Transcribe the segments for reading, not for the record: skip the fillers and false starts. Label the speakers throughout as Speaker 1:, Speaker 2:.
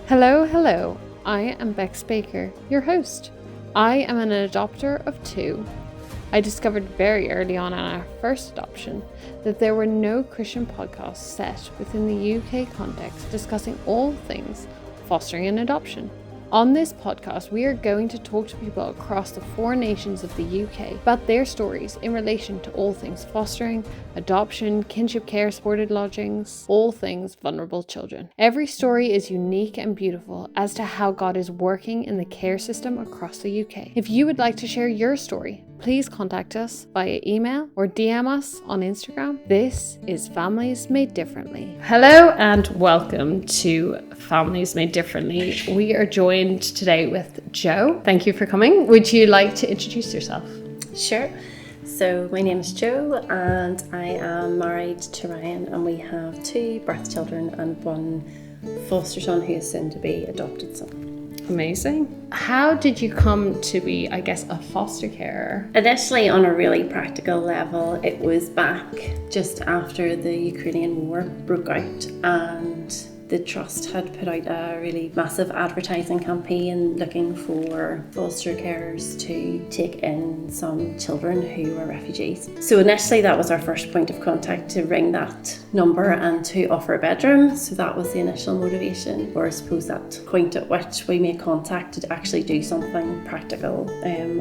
Speaker 1: Hello. I am Bex Baker, your host. I am an adopter of two. I discovered very early on in our first adoption that there were no Christian podcasts set within the UK context discussing all things fostering and adoption. On this podcast, we are going to talk to people across the 4 nations of the UK about their stories in relation to all things fostering, adoption, kinship care, supported lodgings, all things vulnerable children. Every story is unique and beautiful as to how God is working in the care system across the UK. If you would like to share your story, please contact us via email or DM us on Instagram. This is Families Made Differently.
Speaker 2: Hello and welcome to Families Made Differently. We are joined today with Jo. Thank you for coming. Would you like to introduce yourself?
Speaker 3: Sure. So my name is Jo and I am married to Ryan, and we have 2 birth children and 1 foster son who is soon to be adopted son.
Speaker 2: Amazing. How did you come to be, a foster carer?
Speaker 3: Initially, on a really practical level, it was back just after the Ukrainian war broke out, and the Trust had put out a really massive advertising campaign looking for foster carers to take in some children who were refugees. So initially that was our first point of contact, to ring that number and to offer a bedroom. So that was the initial motivation, or I suppose that point at which we made contact to actually do something practical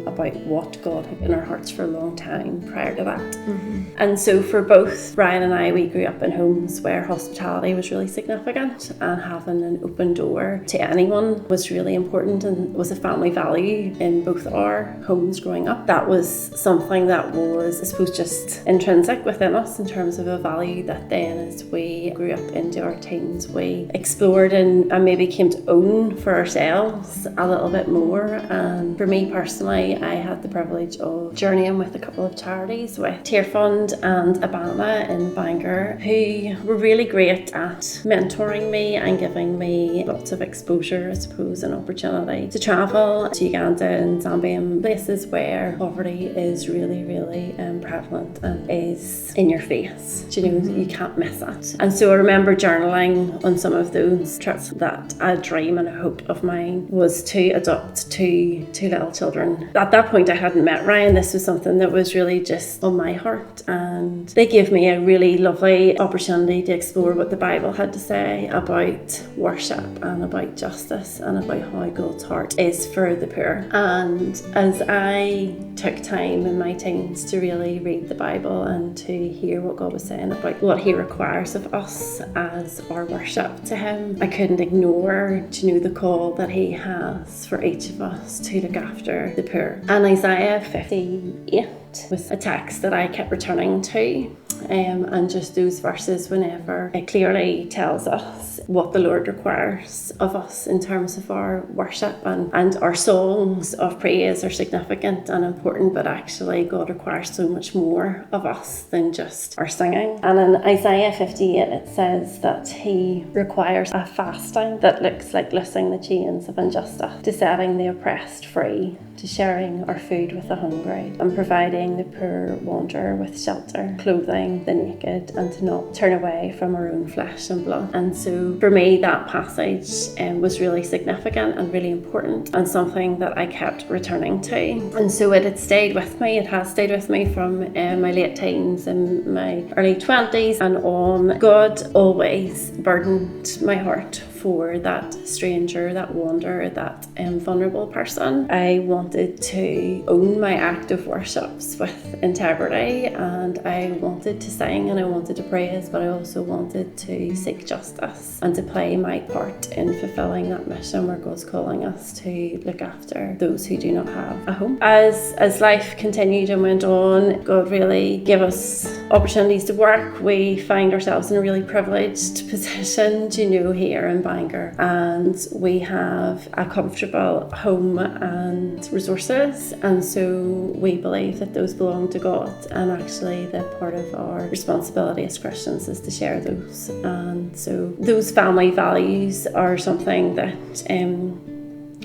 Speaker 3: about what God had in our hearts for a long time prior to that. Mm-hmm. And so for both Ryan and I, we grew up in homes where hospitality was really significant, and having an open door to anyone was really important and was a family value in both our homes growing up. That was something that was, I suppose, just intrinsic within us in terms of a value that then as we grew up into our teens, we explored and maybe came to own for ourselves a little bit more. And for me personally, I had the privilege of journeying with a couple of charities, with Tear Fund and Abana in Bangor, who were really great at mentoring me and giving me lots of exposure, I suppose, and opportunity to travel to Uganda and Zambia, and places where poverty is really prevalent and is in your face. You can't miss it. And so I remember journaling on some of those trips that a dream and a hope of mine was to adopt two little children. At that point I hadn't met Ryan. This was something that was really just on my heart, and they gave me a really lovely opportunity to explore what the Bible had to say about worship and about justice and about how God's heart is for the poor. And as I took time in my teens to really read the Bible and to hear what God was saying about what He requires of us as our worship to Him, I couldn't ignore, the call that He has for each of us to look after the poor. And Isaiah 58 was a text that I kept returning to, and just those verses, whenever it clearly tells us what the Lord requires of us in terms of our worship, and our songs of praise are significant and important, but actually God requires so much more of us than just our singing. And in Isaiah 58 it says that He requires a fasting that looks like loosing the chains of injustice, to setting the oppressed free, to sharing our food with the hungry, and providing the poor wanderer with shelter, clothing the naked, and to not turn away from our own flesh and blood. And so for me that passage was really significant and really important, and something that I kept returning to. And so it had stayed with me. It has stayed with me from my late teens and my early 20s and on. God always burdened my heart for that stranger, that wanderer, that vulnerable person. I wanted to own my act of worships with integrity, and I wanted to sing and I wanted to praise, but I also wanted to seek justice and to play my part in fulfilling that mission where God's calling us to look after those who do not have a home. As life continued and went on, God really gave us opportunities to work. We find ourselves in a really privileged position, here in Bangor, and we have a comfortable home and resources, and so we believe that those belong to God, and actually that part of our responsibility as Christians is to share those. And so those family values are something that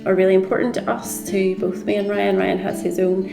Speaker 3: are really important to us, to both me and Ryan. Ryan has his own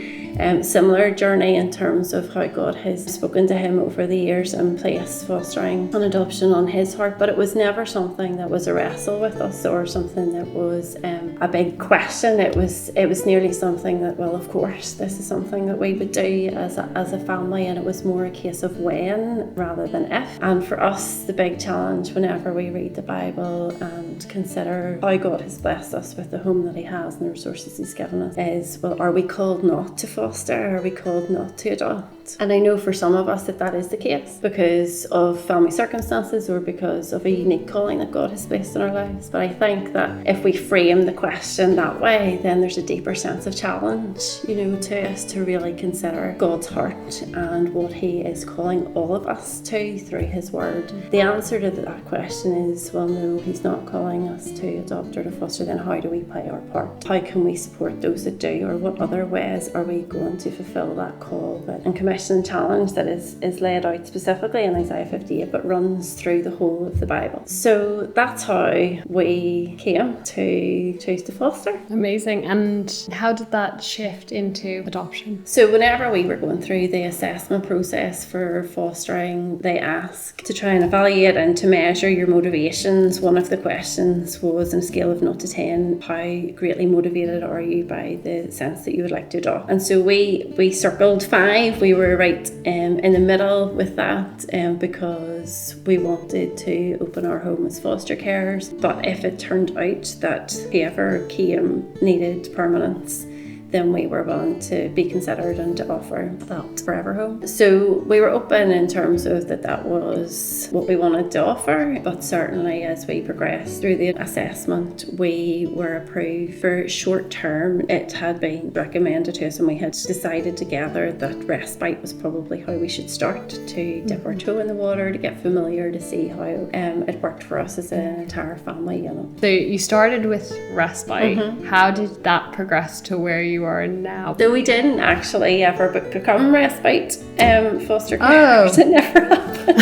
Speaker 3: similar journey in terms of how God has spoken to him over the years and placed fostering and adoption on his heart, but it was never something that was a wrestle with us or something that was a big question. It was nearly something that, well, of course, this is something that we would do as a family, and it was more a case of when rather than if. And for us, the big challenge whenever we read the Bible and consider how God has blessed us with the home that he has and the resources he's given us is, well, are we called not to foster? Are we called not to adopt? And I know for some of us that is the case because of family circumstances or because of a unique calling that God has placed in our lives. But I think that if we frame the question that way, then there's a deeper sense of challenge, to us to really consider God's heart and what he is calling all of us to through his word. The answer to that question is, well, no, he's not calling us to adopt or to foster. Then how do we play our part? How can we support those that do, or what other ways are we going to fulfill that call and commission and challenge that is laid out specifically in Isaiah 58 but runs through the whole of the Bible? So that's how we came to choose to foster.
Speaker 2: Amazing. And how did that shift into adoption?
Speaker 3: So whenever we were going through the assessment process for fostering, they ask to try and evaluate and to measure your motivations. One of the questions was, on a scale of 0 to 10, how greatly motivated are you by the sense that you would like to adopt? And so we circled 5. We were right in the middle with that because we wanted to open our home as foster carers. But if it turned out that whoever came needed permanence, then we were willing to be considered and to offer that forever home. So we were open in terms of that was what we wanted to offer, but certainly as we progressed through the assessment, we were approved for short term. It had been recommended to us and we had decided together that respite was probably how we should start, to dip our toe in the water, to get familiar, to see how it worked for us as an entire family.
Speaker 2: So you started with respite. How did that progress to where you are now?
Speaker 3: So we didn't actually ever become respite foster carers. It never happened.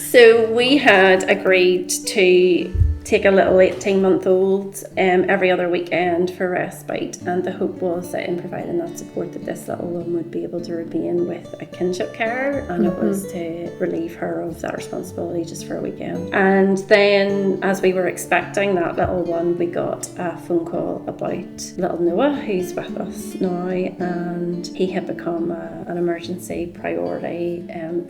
Speaker 3: So we had agreed to take a little 18-month-old every other weekend for respite, and the hope was that in providing that support that this little one would be able to remain with a kinship carer, and it was to relieve her of that responsibility just for a weekend. And then as we were expecting that little one, we got a phone call about little Noah, who's with us now, and he had become an emergency priority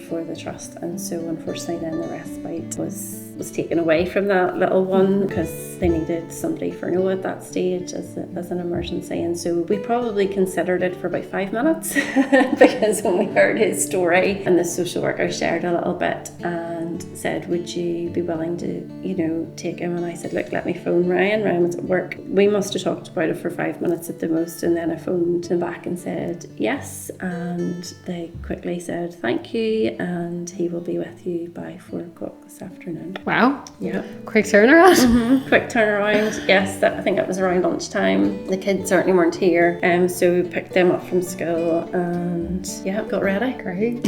Speaker 3: for the trust, and so unfortunately then the respite was taken away from that little one because they needed somebody for Noah at that stage as an emergency. And so we probably considered it for about 5 minutes because when we heard his story and the social worker shared a little bit and said, would you be willing to take him? And I said, look, let me phone Ryan was at work. We must have talked about it for 5 minutes at the most, and then I phoned him back and said yes, and they quickly said thank you and he will be with you by 4 o'clock this afternoon.
Speaker 2: Wow.
Speaker 3: Yeah.
Speaker 2: Quick turnaround.
Speaker 3: Quick turnaround. Yes, I think it was around lunchtime. The kids certainly weren't here, so we picked them up from school and got ready.
Speaker 2: Great.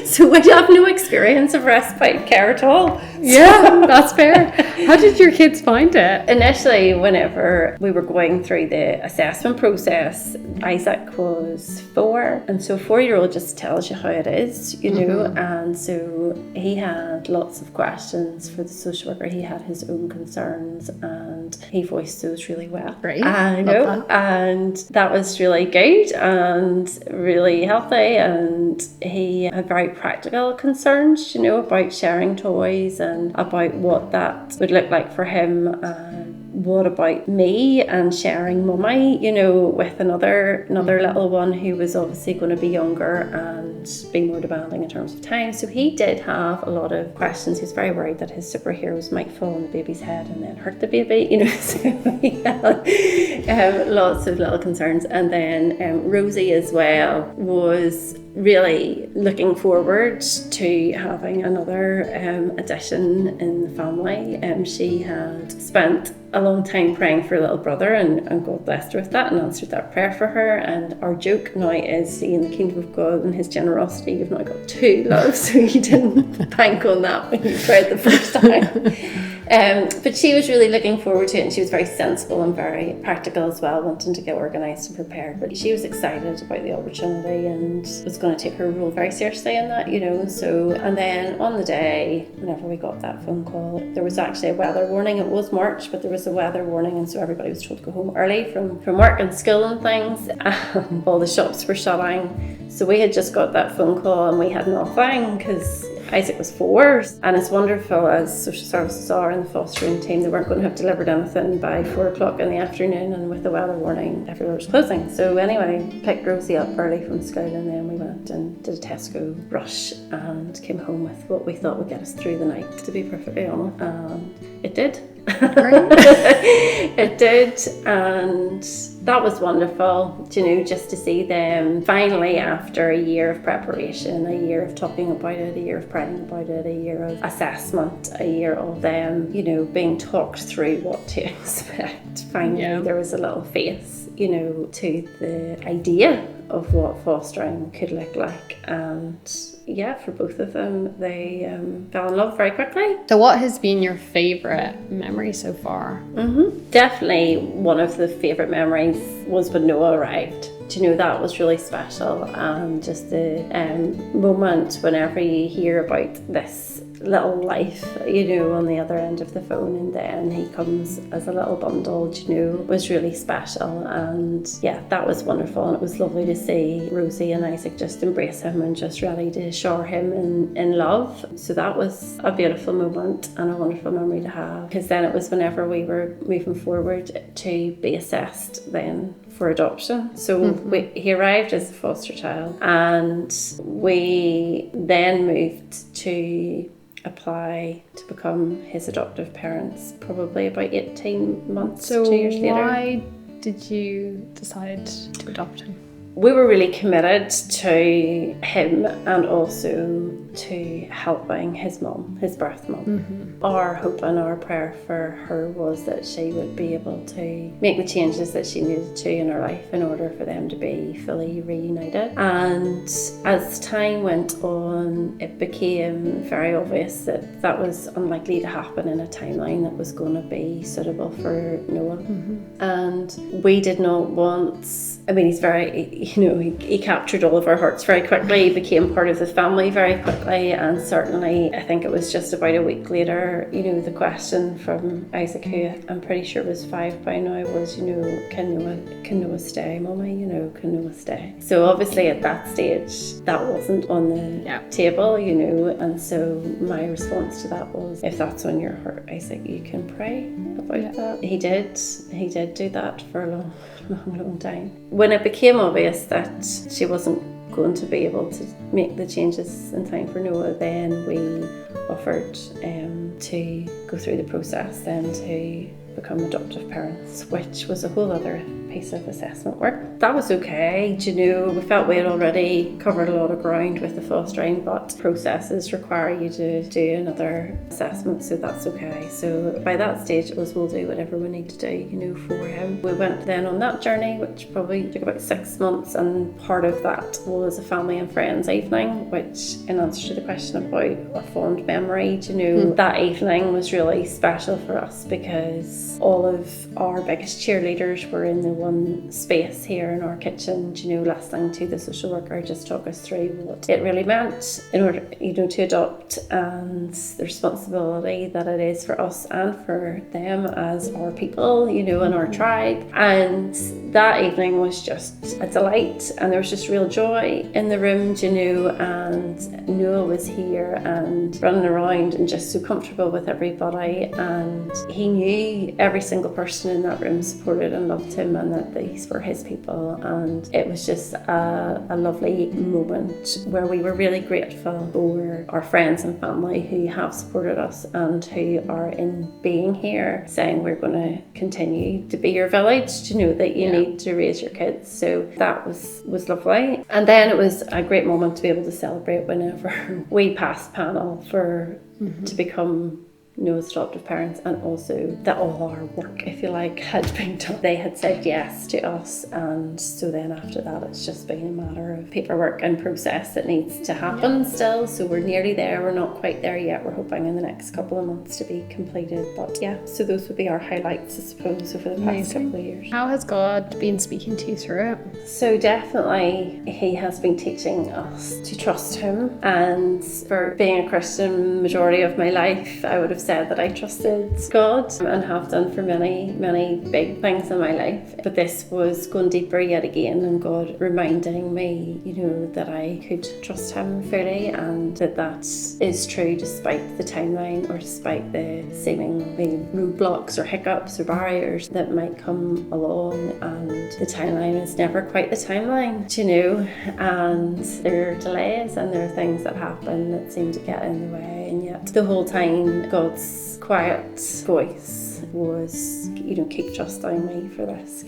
Speaker 3: So we have no experience of respite care at all.
Speaker 2: Yeah, that's fair. How did your kids find it?
Speaker 3: Initially, whenever we were going through the assessment process, Isaac was 4, and so a 4-year-old just tells you how it is, and so he had lots of questions for the social worker. He had his own concerns and he voiced those really well.
Speaker 2: Great.
Speaker 3: I know, and that was really good and really healthy, and he had very practical concerns, about sharing toys and about what that would look like for him. What about me and sharing mummy, with another little one who was obviously going to be younger and be more demanding in terms of time. So he did have a lot of questions. He was very worried that his superheroes might fall on the baby's head and then hurt the baby, so he had lots of little concerns. And then Rosie as well was really looking forward to having another addition in the family. She had spent a long time praying for a little brother, and God blessed her with that and answered that prayer for her. And our joke now is, seeing the kingdom of God and his generosity, you've now got 2 loves, so you didn't bank on that when you prayed the first time. But she was really looking forward to it, and she was very sensible and very practical as well, wanting to get organised and prepared. But she was excited about the opportunity and was going to take her role very seriously in that, you know. So, and then on the day, whenever we got that phone call, there was actually a weather warning. It was March, but there was a weather warning, and so everybody was told to go home early from work and school and things. All the shops were shutting. So we had just got that phone call and we had nothing because Isaac was 4, and as wonderful as social services are in the fostering team, they weren't going to have delivered anything by 4 o'clock in the afternoon, and with the weather warning, everywhere was closing. So anyway, picked Rosie up early from school, and then we went and did a Tesco rush and came home with what we thought would get us through the night, to be perfectly honest. And it did. It did, and that was wonderful, you know, just to see them finally, after a year of preparation, a year of talking about it, a year of praying about it, a year of assessment, a year of them, you know, being talked through what to expect. Finally, there was a little face, you know, to the idea of what fostering could look like, and yeah, for both of them, they fell in love very quickly.
Speaker 2: So what has been your favourite memory so far?
Speaker 3: Definitely one of the favourite memories was when Noah arrived. Do you know, that was really special, and just the moment whenever you hear about this little life, you know, on the other end of the phone, and then he comes as a little bundle, you know, was really special. And yeah, that was wonderful, and it was lovely to see Rosie and Isaac just embrace him and just ready to shower him in love. So that was a beautiful moment and a wonderful memory to have, because then it was whenever we were moving forward to be assessed then for adoption. So he arrived as a foster child, and we then moved to apply to become his adoptive parents probably about 18 months, 2 years later.
Speaker 2: So why did you decide to adopt him?
Speaker 3: We were really committed to him and also to helping his mum, his birth mum. Our hope and our prayer for her was that she would be able to make the changes that she needed to in her life in order for them to be fully reunited. And as time went on, it became very obvious that that was unlikely to happen in a timeline that was going to be suitable for Noah. And we did not want, I mean, he's very, you know, he captured all of our hearts very quickly. He became part of the family very quickly, and certainly I think it was just about a week later, you know, the question from Isaac, who I'm pretty sure was 5 by now, was, you know, can Noah stay, Mummy? You know, can Noah stay? So obviously at that stage that wasn't on the table, you know, and so my response to that was, if that's on your heart, Isaac, you can pray about that. He did do that for a long time. When it became obvious that she wasn't going to be able to make the changes in time for Noah, then we offered to go through the process then to become adoptive parents, which was a whole other piece of assessment work. That was okay, you know, we felt we had already covered a lot of ground with the fostering, but processes require you to do another assessment, so that's okay. So by that stage it was, we'll do whatever we need to do, you know, for him. We went then on that journey, which probably took about 6 months, and part of that was a family and friends evening, which, in answer to the question about a fond memory, you know, that evening was really special for us because all of our biggest cheerleaders were in the one space here in our kitchen, you know, listening to the social worker just talk us through what it really meant in order, you know, to adopt, and the responsibility that it is for us and for them as our people, you know, and our tribe. And that evening was just a delight, and there was just real joy in the room, you know, and Noah was here and running around and just so comfortable with everybody, and he knew every single person in that room supported and loved him, and that these were his people. And it was just a lovely moment where we were really grateful for our friends and family who have supported us and who are in being here, saying we're going to continue to be your village, to know that you need to raise your kids. So that was lovely. And then it was a great moment to be able to celebrate whenever we passed panel for to become Noah's adoptive parents, and also that all our work, if you like, had been done. They had said yes to us, and so then after that it's just been a matter of paperwork and process that needs to happen still. So we're nearly there. We're not quite there yet. We're hoping in the next couple of months to be completed. But yeah, so those would be our highlights, I suppose, over the past couple of years.
Speaker 2: How has God been speaking to you through it?
Speaker 3: So definitely he has been teaching us to trust him, and for being a Christian majority of my life I would have said that I trusted God and have done for many big things in my life, but this was going deeper yet again, and God reminding me, that I could trust him fully, and that is true despite the timeline or despite the seemingly roadblocks or hiccups or barriers that might come along, and the timeline is never quite the timeline, and there are delays and there are things that happen that seem to get in the way, and yet the whole time God's quiet voice was, keep trusting me for this,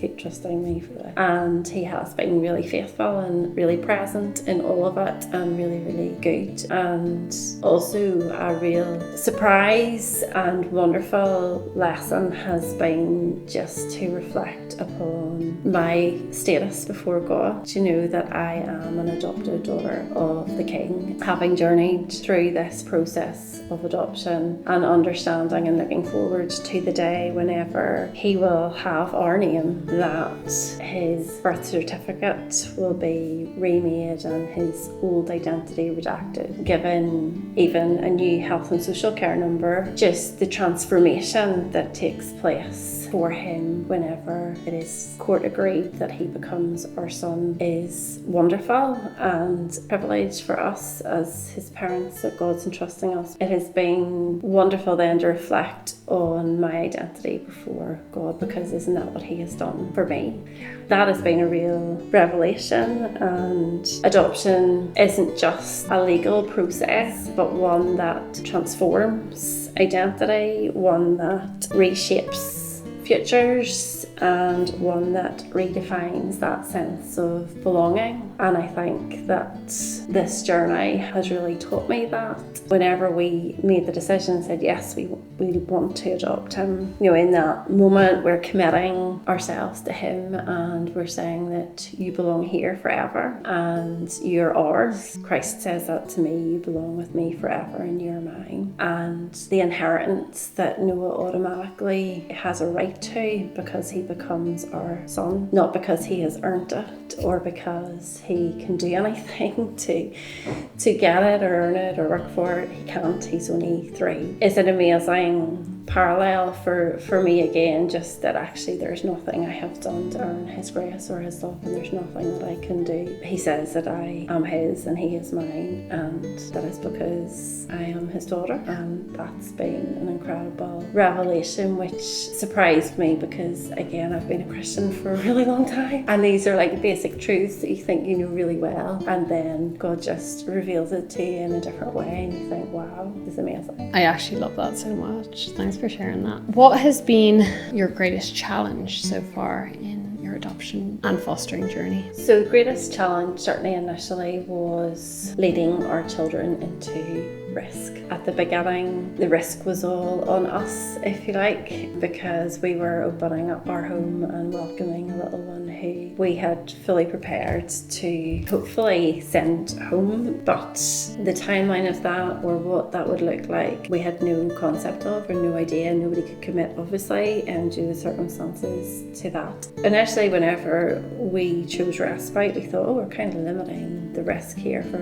Speaker 3: and he has been really faithful and really present in all of it, and really good. And also a real surprise and wonderful lesson has been just to reflect upon my status before God, that I am an adopted daughter of the King, having journeyed through this process of adoption and understanding and looking forward to the day whenever he will have our name, that his birth certificate will be remade and his old identity redacted, given even a new health and social care number. Just the transformation that takes place for him whenever it is court agreed that he becomes our son is wonderful, and privilege for us as his parents that God's entrusting us. It has been wonderful then to reflect on my identity before God, because isn't that what he has done for me? That has been a real revelation, and adoption isn't just a legal process, but one that transforms identity, one that reshapes futures, and one that redefines that sense of belonging. And I think that this journey has really taught me that. Whenever we made the decision and said yes, we want to adopt him, in that moment we're committing ourselves to him, and we're saying that you belong here forever and you're ours. Christ says that to me: you belong with me forever and you're mine. And the inheritance that Noah automatically has a right to, because he becomes our son, not because he has earned it or because he can do anything to get it or earn it or work for it. He can't. He's only 3. It's an amazing parallel for me again, just that actually there's nothing I have done to earn his grace or his love, and there's nothing that I can do. He says that I am his and he is mine, and that is because I am his daughter, and that's been an incredible revelation which surprised me, because again, I've been a Christian for a really long time, and these are like basic truths that you think you know really well, and then God just reveals it to you in a different way, and you think, wow, this is amazing.
Speaker 2: I actually love that so much. Thanks for sharing that. What has been your greatest challenge so far in your adoption and fostering journey?
Speaker 3: So the greatest challenge certainly initially was leading our children into risk. At the beginning, the risk was all on us, if you like, because we were opening up our home and welcoming a little one who we had fully prepared to hopefully send home, but the timeline of that, or what that would look like, we had no concept of, or no idea. Nobody could commit, obviously, due to the circumstances to that. Initially, whenever we chose respite, we thought, we're kind of limiting the risk here for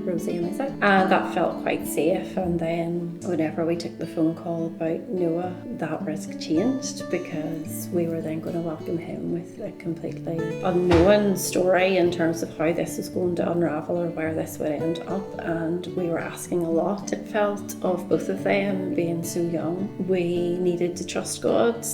Speaker 3: Rosie and Isaac, and that felt quite safe. And then whenever we took the phone call about Noah, that risk changed, because we were then going to welcome him with a completely unknown story in terms of how this was going to unravel or where this would end up. And we were asking a lot, it felt, of both of them being so young. We needed to trust God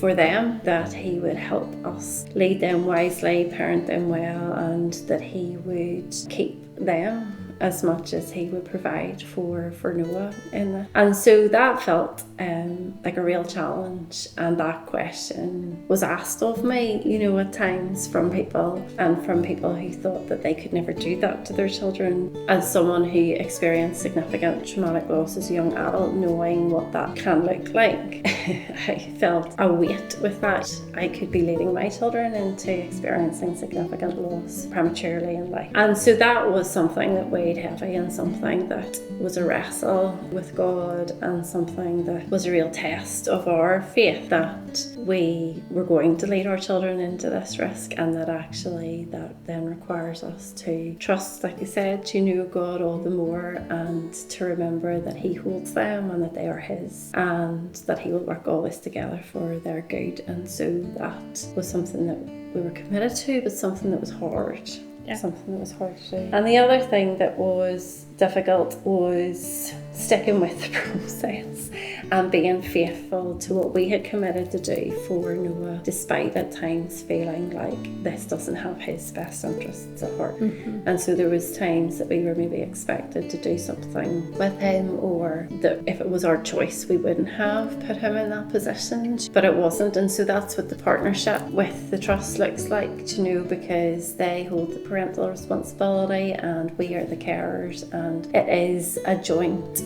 Speaker 3: for them, that he would help us lead them wisely, parent them well, and that he would keep them as much as he would provide for Noah in that. And so that felt like a real challenge, and that question was asked of me, you know, at times from people, and from people who thought that they could never do that to their children. As someone who experienced significant traumatic loss as a young adult, knowing what that can look like, I felt a weight with that. I could be leading my children into experiencing significant loss prematurely in life. And so that was something that weighed heavy, and something that was a wrestle with God, and something that was a real test of our faith, that we were going to lead our children into this risk, and that actually that then requires us to trust, like you said, to know God all the more, and to remember that He holds them and that they are His, and that He will work all this together for their good. And so that was something that we were committed to, but something that was hard. Yeah. Something that was hard to do. And the other thing that was difficult was sticking with the process and being faithful to what we had committed to do for Noah, despite at times feeling like this doesn't have his best interests at heart. And so there was times that we were maybe expected to do something with him, or that if it was our choice we wouldn't have put him in that position, but it wasn't. And so that's what the partnership with the trust looks like, you know, because they hold the parental responsibility and we are the carers, and it is a joint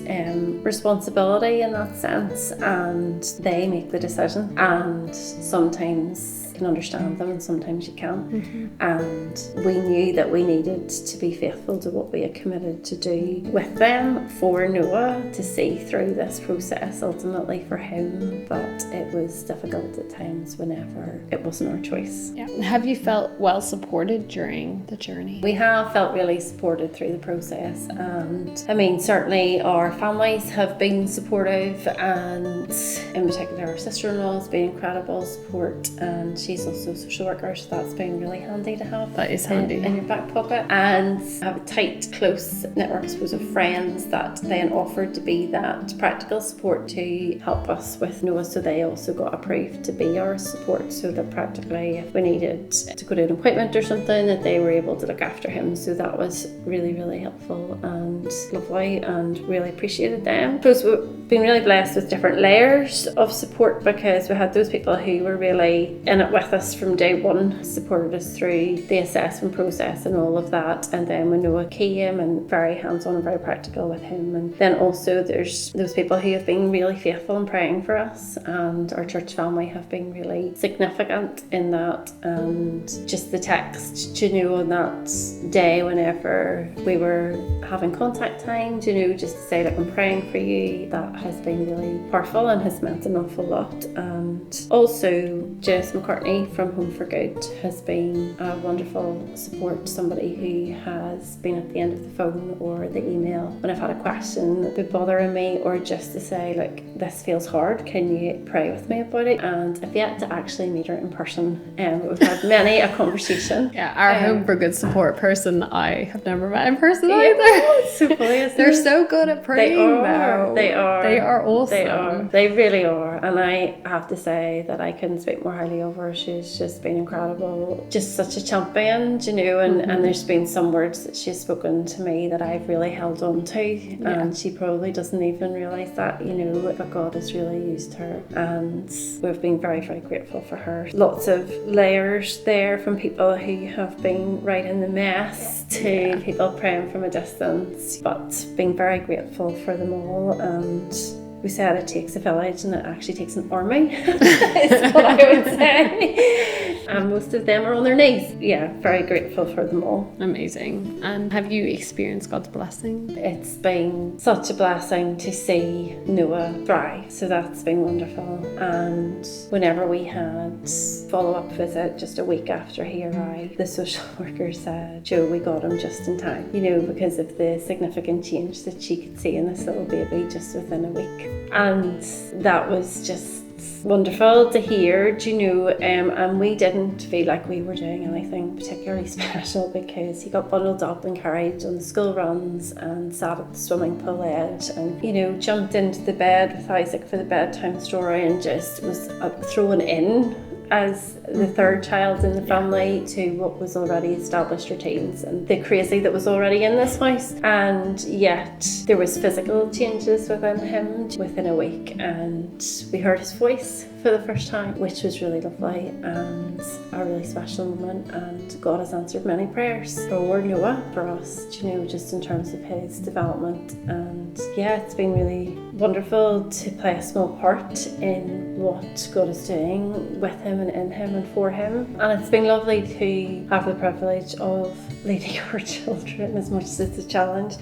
Speaker 3: responsibility in that sense, and they make the decision, and sometimes can understand them and sometimes you can't. And we knew that we needed to be faithful to what we had committed to do with them for Noah, to see through this process ultimately for him, but it was difficult at times whenever it wasn't our choice.
Speaker 2: Yeah. Have you felt well supported during the journey?
Speaker 3: We have felt really supported through the process, and I mean certainly our families have been supportive, and in particular our sister-in-law has been incredible support, and she's also a social worker, so that's been really handy to have.
Speaker 2: That is handy.
Speaker 3: In your back pocket. And have a tight, close network, I suppose, of friends that then offered to be that practical support to help us with Noah. So they also got approved to be our support, so that practically if we needed to go to an appointment or something, that they were able to look after him. So that was really, really helpful and lovely, and really appreciated them. I suppose we've been really blessed with different layers of support, because we had those people who were really in it with us from day one, supported us through the assessment process and all of that, and then when Noah came, and very hands-on and very practical with him. And then also there's those people who have been really faithful in praying for us, and our church family have been really significant in that. And just the text, you know, on that day whenever we were having contact time, you know, just to say like I'm praying for you, that has been really powerful and has meant an awful lot. And also Jess McCartney from Home for Good has been a wonderful support, somebody who has been at the end of the phone or the email when I've had a question that been bothering me, or just to say like, this feels hard, can you pray with me about it? And I've yet to actually meet her in person, and we've had many a conversation.
Speaker 2: Yeah, our Home for Good support person I have never met in person either.
Speaker 3: So funny, isn't
Speaker 2: They're
Speaker 3: it?
Speaker 2: so good at praying though.
Speaker 3: They are
Speaker 2: awesome.
Speaker 3: They really are. And I have to say that I couldn't speak more highly of her. She's just been incredible, just such a champion, you know, and there's been some words that she's spoken to me that I've really held on to, and she probably doesn't even realise that, you know, but God has really used her, and we've been very, very grateful for her. Lots of layers there, from people who have been right in the mess to people praying from a distance, but being very grateful for them all. And we said it takes a village, and it actually takes an army, is what I would say. And most of them are on their knees. Yeah, very grateful for them all.
Speaker 2: Amazing. And have you experienced God's blessing?
Speaker 3: It's been such a blessing to see Noah thrive, so that's been wonderful. And whenever we had follow-up visit just a week after he arrived, the social worker said, Joe, we got him just in time, you know, because of the significant change that she could see in this little baby just within a week. And that was just wonderful to hear, you know, and we didn't feel like we were doing anything particularly special, because he got bundled up and carried on the school runs and sat at the swimming pool edge, and, you know, jumped into the bed with Isaac for the bedtime story, and just was thrown in as the third child in the family to what was already established routines and the crazy that was already in this house. And yet there was physical changes within him within a week, and we heard his voice for the first time, which was really lovely and a really special moment. And God has answered many prayers for Noah, for us, just in terms of his development. And yeah, it's been really wonderful to play a small part in what God is doing with him and in him and for him. And it's been lovely to have the privilege of leading our children, as much as it's a challenge,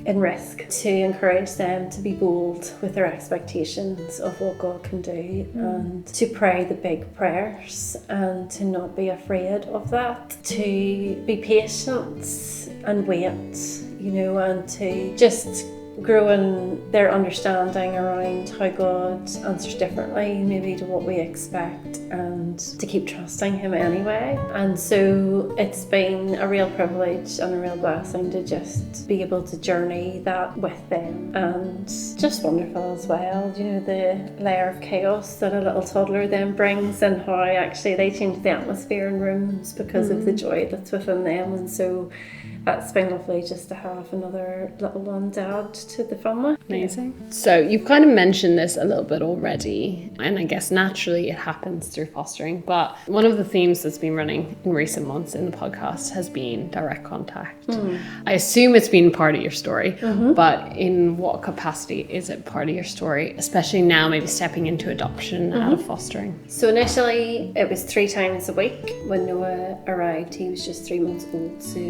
Speaker 3: in risk, to encourage them to be bold with their expectations of what God can do, and to pray the big prayers and to not be afraid of that, to be patient and wait, and to just grow in their understanding around how God answers differently maybe to what we expect, and to keep trusting him anyway. And so it's been a real privilege and a real blessing to just be able to journey that with them, and just wonderful as well, the layer of chaos that a little toddler then brings, and how actually they change the atmosphere in rooms because of the joy that's within them. And so it's been lovely just to have another little one to add to the family.
Speaker 2: Amazing. So you've kind of mentioned this a little bit already, and I guess naturally it happens through fostering, but one of the themes that's been running in recent months in the podcast has been direct contact. I assume it's been part of your story, but in what capacity is it part of your story, especially now maybe stepping into adoption out of fostering?
Speaker 3: So initially it was 3 times a week. When Noah arrived, he was just 3 months old, so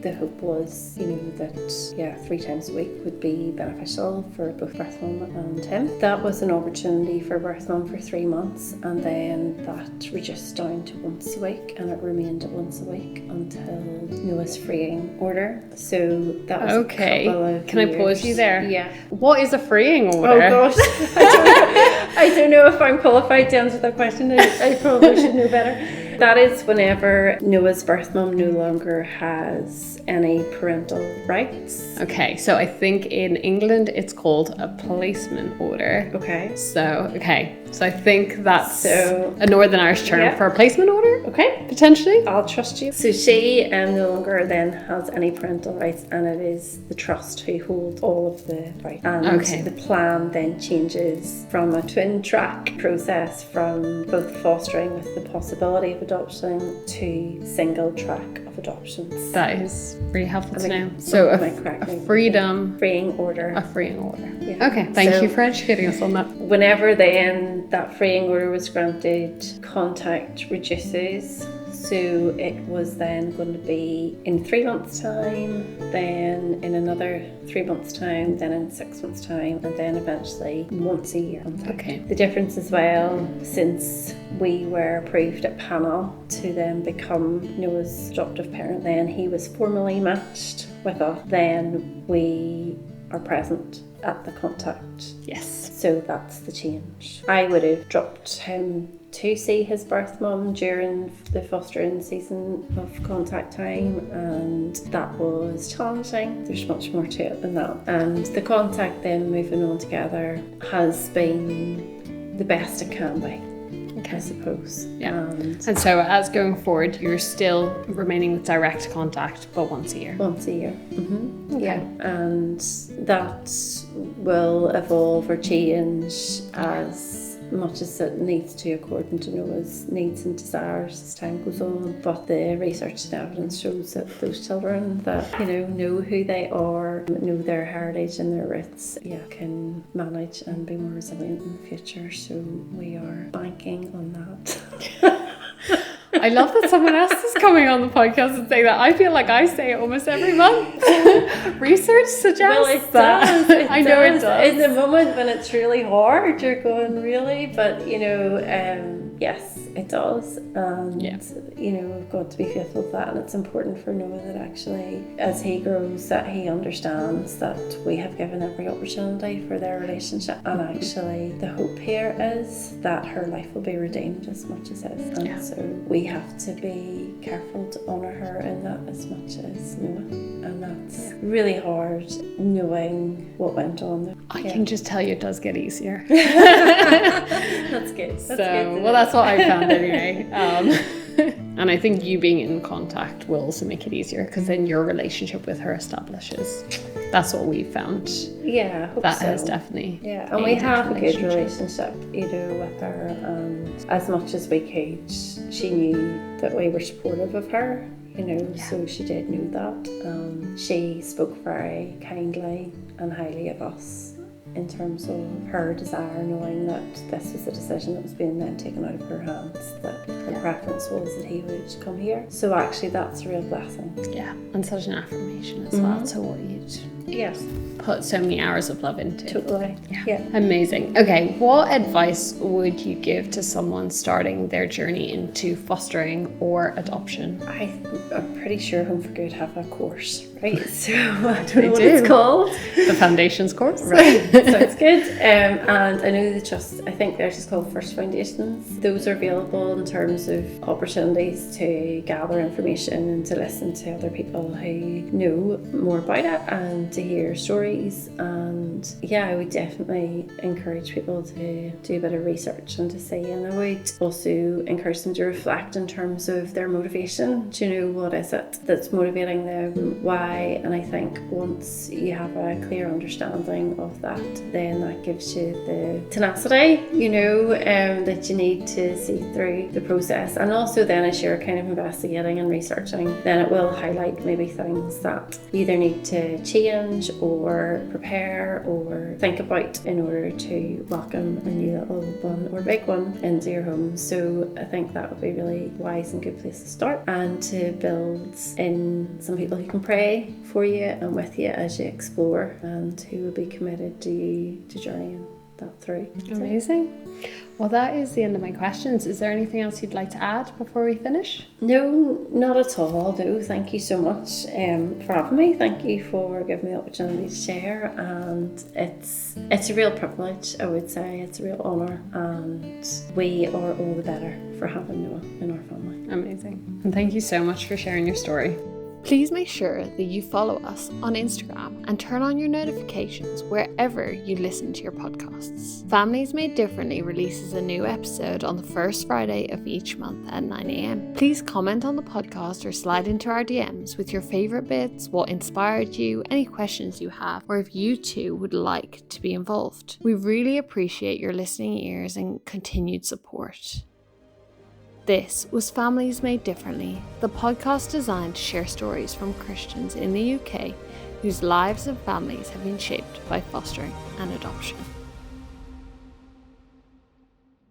Speaker 3: the hope was, that 3 times a week would be beneficial for both birth mum and him. That was an opportunity for birth mum for 3 months, and then that reduced down to once a week, and it remained at once a week until Noah's freeing order. So that was
Speaker 2: okay.
Speaker 3: a couple of
Speaker 2: Can
Speaker 3: years.
Speaker 2: I pause you there?
Speaker 3: Yeah.
Speaker 2: What is a freeing order?
Speaker 3: Oh gosh, I don't know if I'm qualified to answer that question. I probably should know better. That is whenever Noah's birth mum no longer has any parental rights.
Speaker 2: Okay, so I think in England it's called a placement order.
Speaker 3: Okay.
Speaker 2: So I think that's a Northern Irish term for a placement order.
Speaker 3: Okay.
Speaker 2: Potentially.
Speaker 3: I'll trust you. So she no longer then has any parental rights, and it is the trust who hold all of the rights. And the plan then changes from a twin track process from both fostering with the possibility of adoption to single track of adoptions.
Speaker 2: That is really helpful to know. So a freeing order. A freeing order. Yeah. Okay, thank you for educating us on that.
Speaker 3: Whenever then that freeing order was granted, contact reduces. So it was then going to be in 3 months' time, then in another 3 months' time, then in 6 months' time, and then eventually once a year.
Speaker 2: Okay.
Speaker 3: The difference as well, since we were approved at panel to then become Noah's adoptive parent, then he was formally matched with us, then we are present at the contact.
Speaker 2: Yes.
Speaker 3: So that's the change. I would have dropped him to see his birth mum during the fostering season of contact time, and that was challenging. There's much more to it than that. And the contact then moving on together has been the best it can be. I suppose.
Speaker 2: Yeah. And so as going forward, you're still remaining with direct contact, but once a year?
Speaker 3: Once a year. Mm-hmm.
Speaker 2: Okay.
Speaker 3: Yeah. And that will evolve or change as much as it needs to, according to Noah's needs and desires as time goes on. But the research and evidence shows that those children that know who they are, know their heritage and their roots, can manage and be more resilient in the future. So we are banking on that.
Speaker 2: I love that someone else is coming on the podcast and saying that. I feel like I say it almost every month. Research suggests that. I know it does.
Speaker 3: In the moment when it's really hard, you're going, really? But, yes, it does. And, we've got to be faithful to that. And it's important for Noah that actually, as he grows, that he understands that we have given every opportunity for their relationship. And actually, the hope here is that her life will be redeemed as much as his. And so we have to be careful to honour her in that as much as Noah. And that's really hard, knowing what went on there.
Speaker 2: I can just tell you it does get easier.
Speaker 3: That's good. That's good.
Speaker 2: Well, That's what I found anyway. And I think you being in contact will also make it easier, because then your relationship with her establishes. That's what we found.
Speaker 3: Yeah, I hope
Speaker 2: That
Speaker 3: so.
Speaker 2: has definitely.
Speaker 3: Yeah, and we have a good relationship, with her. And as much as we could, she knew that we were supportive of her. So she did know that. She spoke very kindly and highly of us in terms of her desire, knowing that this was a decision that was being then taken out of her hands, that her preference was that he would come here. So actually that's a real blessing.
Speaker 2: Yeah, and such an affirmation as well to what you'd put so many hours of love into.
Speaker 3: Totally. Yeah.
Speaker 2: Amazing. Okay, what advice would you give to someone starting their journey into fostering or adoption?
Speaker 3: I'm pretty sure Home for Good have a course, right? So I don't know what it's called.
Speaker 2: The Foundations course.
Speaker 3: Right, sounds good. And I know the trust, I think theirs is called First Foundations. Those are available in terms of opportunities to gather information and to listen to other people who know more about it and to hear stories. And I would definitely encourage people to do a bit of research and to see, and I would also encourage them to reflect in terms of their motivation. Do you know, what is it that's motivating them, why? And I think once you have a clear understanding of that, then that gives you the tenacity, that you need to see through the process. And also then as you're kind of investigating and researching, then it will highlight maybe things that you either need to change or prepare or think about in order to welcome a new little one or big one into your home. So I think that would be really wise and good place to start, and to build in some people who can pray for you and with you as you explore, and who will be committed to journeying that through.
Speaker 2: Amazing. Well, that is the end of my questions. Is there anything else you'd like to add before we finish?
Speaker 3: No, not at all. No, thank you so much for having me. Thank you for giving me the opportunity to share, and it's a real privilege, I would say. It's a real honour, and we are all the better for having Noah in our family.
Speaker 2: Amazing. And thank you so much for sharing your story.
Speaker 1: Please make sure that you follow us on Instagram and turn on your notifications wherever you listen to your podcasts. Families Made Differently releases a new episode on the first Friday of each month at 9 a.m. Please comment on the podcast or slide into our DMs with your favourite bits, what inspired you, any questions you have, or if you too would like to be involved. We really appreciate your listening ears and continued support. This was Families Made Differently, the podcast designed to share stories from Christians in the UK whose lives and families have been shaped by fostering and adoption.